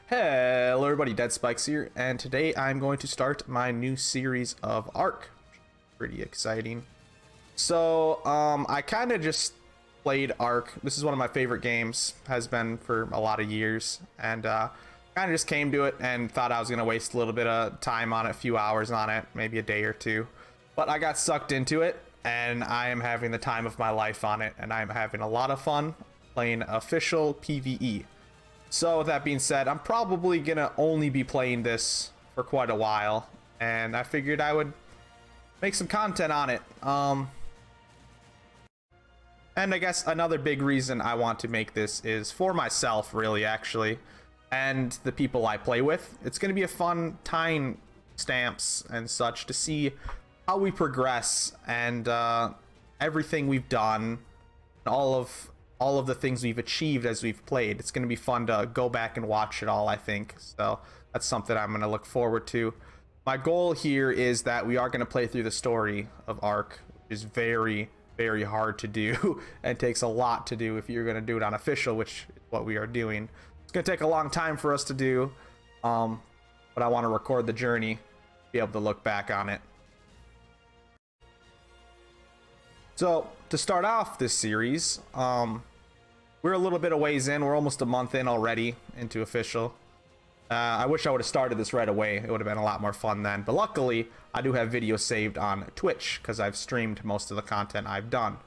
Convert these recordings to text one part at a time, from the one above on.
Hello everybody, Dead Spikes here, and today I'm going to start my new series of ARK. Pretty exciting. So, I kind of just played ARK. This is one of my favorite games, has been for a lot of years, and kind of just came to it and thought I was going to waste a little bit of time on it, a few hours on it, maybe a day or two. But I got sucked into it, and I am having the time of my life on it, and I'm having a lot of fun playing official PvE. So with that being said, I'm probably gonna only be playing this for quite a while, and I figured I would make some content on it. And I guess another big reason I want to make this is for myself, really, actually, and the people I play with. It's gonna be a fun time stamps and such to see how we progress and everything we've done, and all of the things we've achieved as we've played. It's going to be fun to go back and watch it all, I think. So that's something I'm going to look forward to. My goal here is that we are going to play through the story of ARK, which is very, very hard to do and takes a lot to do if you're going to do it on official, which is what we are doing. It's going to take a long time for us to do, but I want to record the journey, be able to look back on it. So to start off this series, we're a little bit of ways in. We're almost a month in already into official. I wish I would have started this right away. It would have been a lot more fun then. But luckily, I do have videos saved on Twitch because I've streamed most of the content I've done.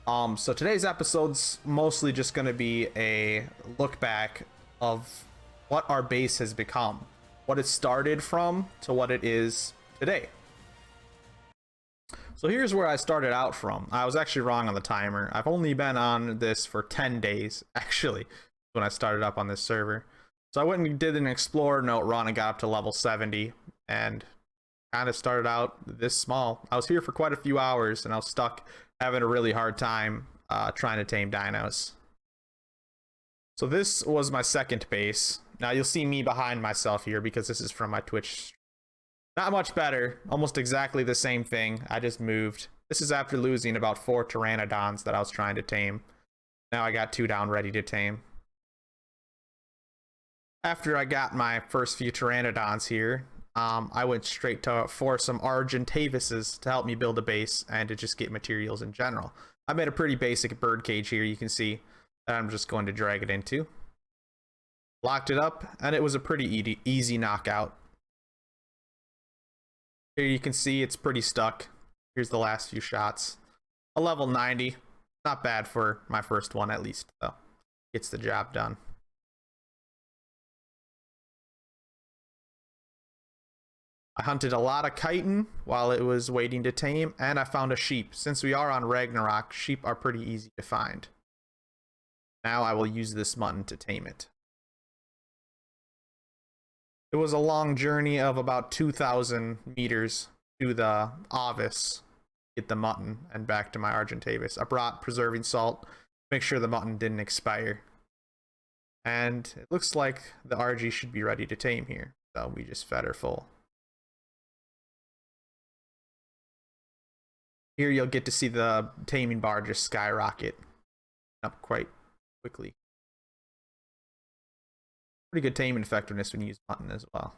So today's episode's mostly just going to be a look back of what our base has become, what it started from to what it is today. So here's where I started out from. I was actually wrong on the timer. I've only been on this for 10 days, actually, when I started up on this server. So I went and did an Explorer note run and got up to level 70 and kind of started out this small. I was here for quite a few hours and I was stuck having a really hard time trying to tame dinos. So this was my second base. Now you'll see me behind myself here because this is from my Twitch. Not much better, almost exactly the same thing. I just moved. This is after losing about 4 pteranodons that I was trying to tame. Now I got 2 down ready to tame. After I got my first few pteranodons here, I went straight for some Argentavises to help me build a base and to just get materials in general. I made a pretty basic bird cage here, you can see, that I'm just going to drag it into. Locked it up, and it was a pretty easy knockout. Here you can see it's pretty stuck. Here's the last few shots. A level 90. Not bad for my first one, at least, though. Gets the job done. I hunted a lot of chitin while it was waiting to tame, and I found a sheep. Since we are on Ragnarok, sheep are pretty easy to find. Now I will use this mutton to tame it. It was a long journey of about 2,000 meters to the Avis, get the mutton, and back to my Argentavis. I brought preserving salt, make sure the mutton didn't expire. And it looks like the RG should be ready to tame here, so we just fed her full. Here you'll get to see the taming bar just skyrocket up quite quickly. Pretty good tame effectiveness when you use mutton as well.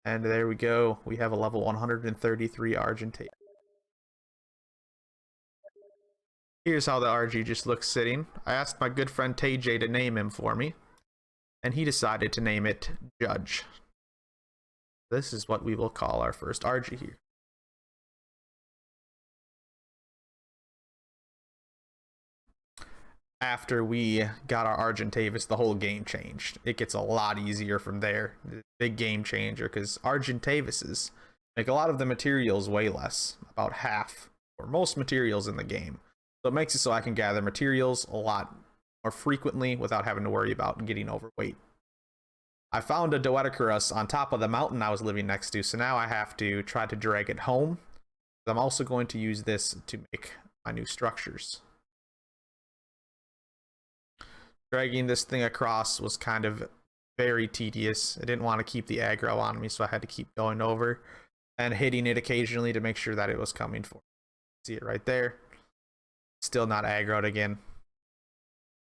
And there we go. We have a level 133 Argentavis. Here's how the RG just looks sitting. I asked my good friend TJ to name him for me, and he decided to name it Judge. This is what we will call our first RG here. After we got our Argentavis, the whole game changed. It gets a lot easier from there. Big game changer, because Argentavises make a lot of the materials way less, about half, or most materials in the game. So it makes it so I can gather materials a lot more frequently without having to worry about getting overweight. I found a Doedicurus on top of the mountain I was living next to, so now I have to try to drag it home. I'm also going to use this to make my new structures. Dragging this thing across was kind of very tedious. I didn't want to keep the aggro on me, so I had to keep going over and hitting it occasionally to make sure that it was coming for me. See it right there. Still not aggroed again.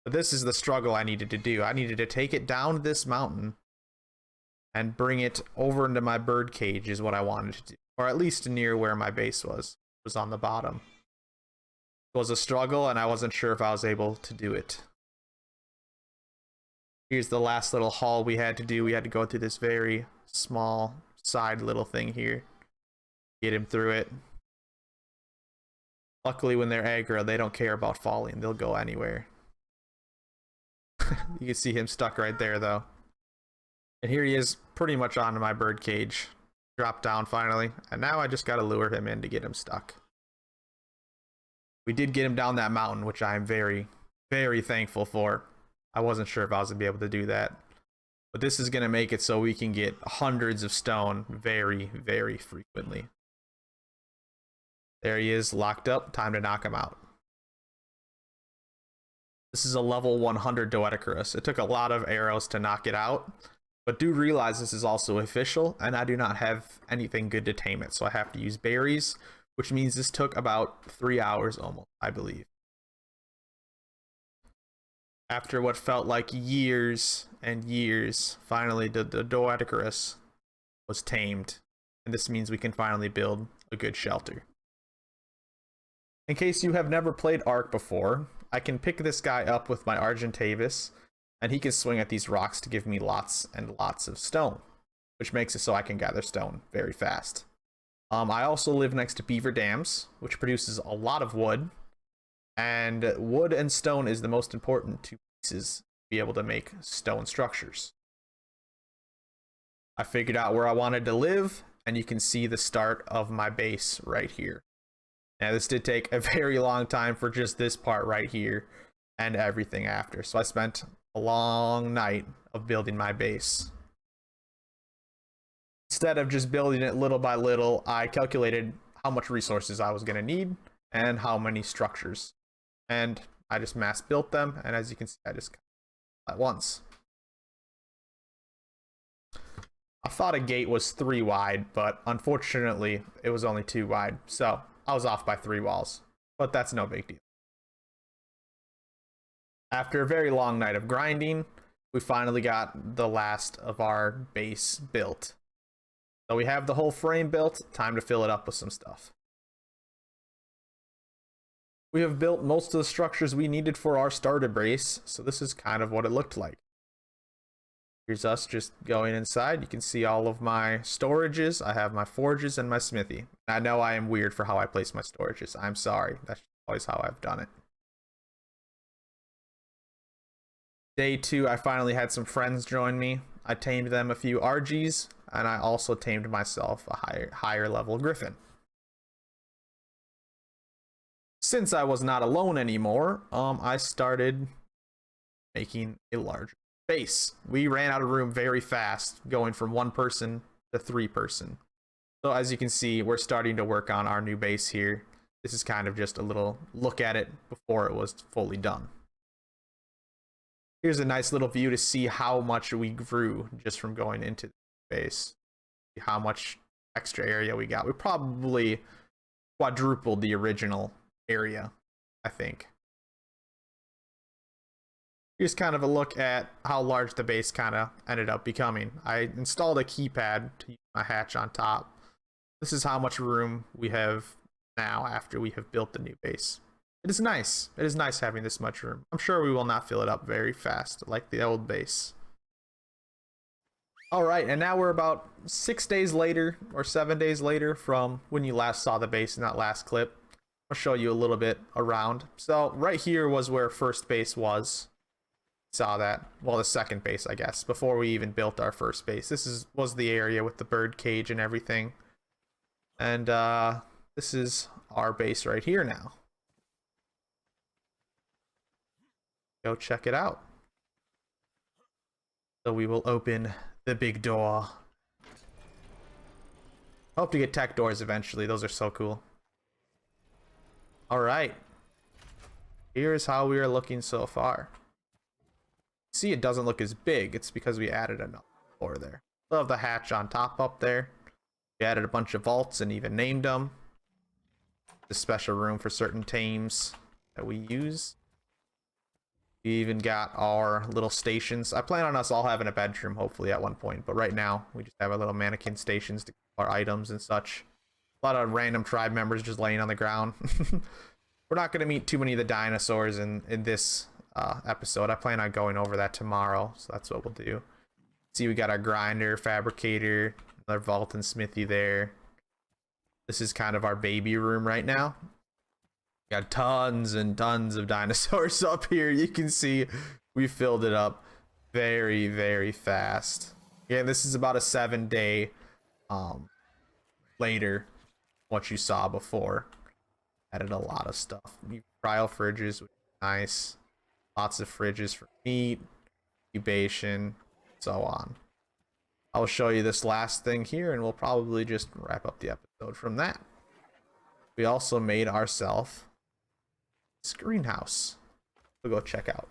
But this is the struggle I needed to do. I needed to take it down this mountain and bring it over into my bird cage is what I wanted to do. Or at least near where my base was. It was on the bottom. It was a struggle and I wasn't sure if I was able to do it. Here's the last little haul we had to do. We had to go through this very small side little thing here. Get him through it. Luckily when they're aggro, they don't care about falling. They'll go anywhere. You can see him stuck right there though. And here he is pretty much onto my bird cage. Dropped down finally. And now I just gotta lure him in to get him stuck. We did get him down that mountain, which I am very, very thankful for. I wasn't sure if I was gonna be able to do that. But this is gonna make it so we can get hundreds of stone very, very frequently. There he is, locked up. Time to knock him out. This is a level 100 Doedicurus. It took a lot of arrows to knock it out. But do realize this is also official, and I do not have anything good to tame it. So I have to use berries, which means this took about 3 hours almost, I believe. After what felt like years and years, finally the Doedicurus was tamed. And this means we can finally build a good shelter. In case you have never played ARK before, I can pick this guy up with my Argentavis, and he can swing at these rocks to give me lots and lots of stone, which makes it so I can gather stone very fast. I also live next to beaver dams, which produces a lot of wood, and wood and stone is the most important two pieces to be able to make stone structures. I figured out where I wanted to live, and you can see the start of my base right here. Now this did take a very long time for just this part right here and everything after. So I spent a long night of building my base. Instead of just building it little by little, I calculated how much resources I was going to need and how many structures. And I just mass built them, and as you can see, I just at once. I thought a gate was 3 wide, but unfortunately it was only 2 wide. So I was off by 3 walls, but that's no big deal. After a very long night of grinding, we finally got the last of our base built. So we have the whole frame built, time to fill it up with some stuff. We have built most of the structures we needed for our starter base, so this is kind of what it looked like. Here's us just going inside. You can see all of my storages. I have my forges and my smithy. I know I am weird for how I place my storages. I'm sorry. That's always how I've done it. Day 2, I finally had some friends join me. I tamed them a few RGs, and I also tamed myself a higher level griffin. Since I was not alone anymore, I started making a larger base. We ran out of room very fast, going from 1 person to 3 person. So as you can see, we're starting to work on our new base here. This is kind of just a little look at it before it was fully done. Here's a nice little view to see how much we grew just from going into the base. How much extra area we got. We probably quadrupled the original area, I think. Here's kind of a look at how large the base kind of ended up becoming. I installed a keypad to use my hatch on top. This is how much room we have now after we have built the new base. It is nice. It is nice having this much room. I'm sure we will not fill it up very fast like the old base. Alright, and now we're about 6 days later or 7 days later from when you last saw the base in that last clip. I'll show you a little bit around. So right here was where first base was. Saw that. Well, the second base, I guess, before we even built our first base. This was the area with the bird cage and everything. And this is our base right here now. Go check it out. So we will open the big door. Hope to get tech doors eventually. Those are so cool. All right. Here's how we are looking so far. See, it doesn't look as big. It's because we added another floor there. Love the hatch on top up there. We added a bunch of vaults and even named them. The special room for certain tames that we use. We even got our little stations. I plan on us all having a bedroom, hopefully, at one point. But right now, we just have our little mannequin stations to keep our items and such. A lot of random tribe members just laying on the ground. We're not going to meet too many of the dinosaurs in this episode. I plan on going over that tomorrow, so that's what we'll do. See, we got our grinder, fabricator, another vault and smithy there. This is kind of our baby room right now. Got tons and tons of dinosaurs up here. You can see we filled it up very, very fast. Yeah, this is about a 7-day later what you saw before. Added a lot of stuff. New cryo fridges, which is nice. Lots of fridges for meat, incubation, so on. I'll show you this last thing here and we'll probably just wrap up the episode from that. We also made ourselves this greenhouse. We'll go check out.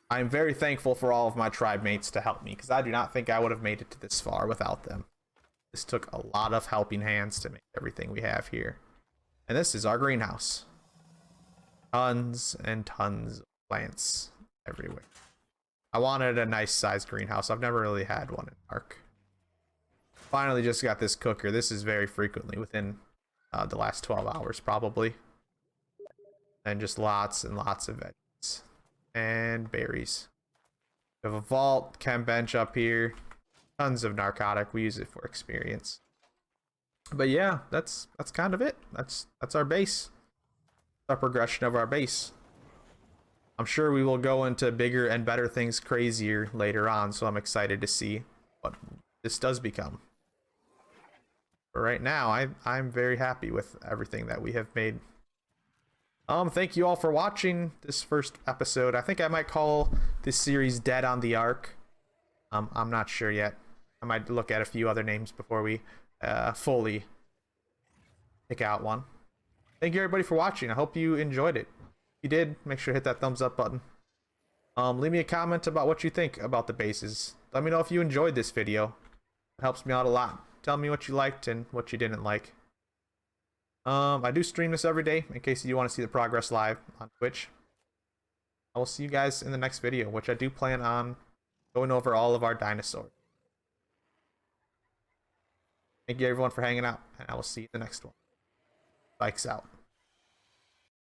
I'm very thankful for all of my tribe mates to help me because I do not think I would have made it to this far without them. This took a lot of helping hands to make everything we have here. And this is our greenhouse. Tons and tons of plants everywhere. I wanted a nice sized greenhouse. I've never really had one in ARK. Finally just got this cooker. This is very frequently within the last 12 hours probably. And just lots and lots of veggies. And berries. We have a vault, chem bench up here. Tons of narcotic. We use it for experience. But yeah, that's kind of it. That's our base. Our progression of our base. I'm sure we will go into bigger and better things crazier later on, so I'm excited to see what this does become. But right now, I'm very happy with everything that we have made. Thank you all for watching this first episode. I think I might call this series Dead on the Ark. I'm not sure yet. I might look at a few other names before we fully pick out one. Thank you everybody for watching. I hope you enjoyed it. If you did, make sure to hit that thumbs up button. Leave me a comment about what you think about the bases. Let me know if you enjoyed this video. It helps me out a lot. Tell me what you liked and what you didn't like. I do stream this every day in case you want to see the progress live on Twitch. I will see you guys in the next video, which I do plan on going over all of our dinosaurs. Thank you everyone for hanging out, and I will see you in the next one. Bikes out.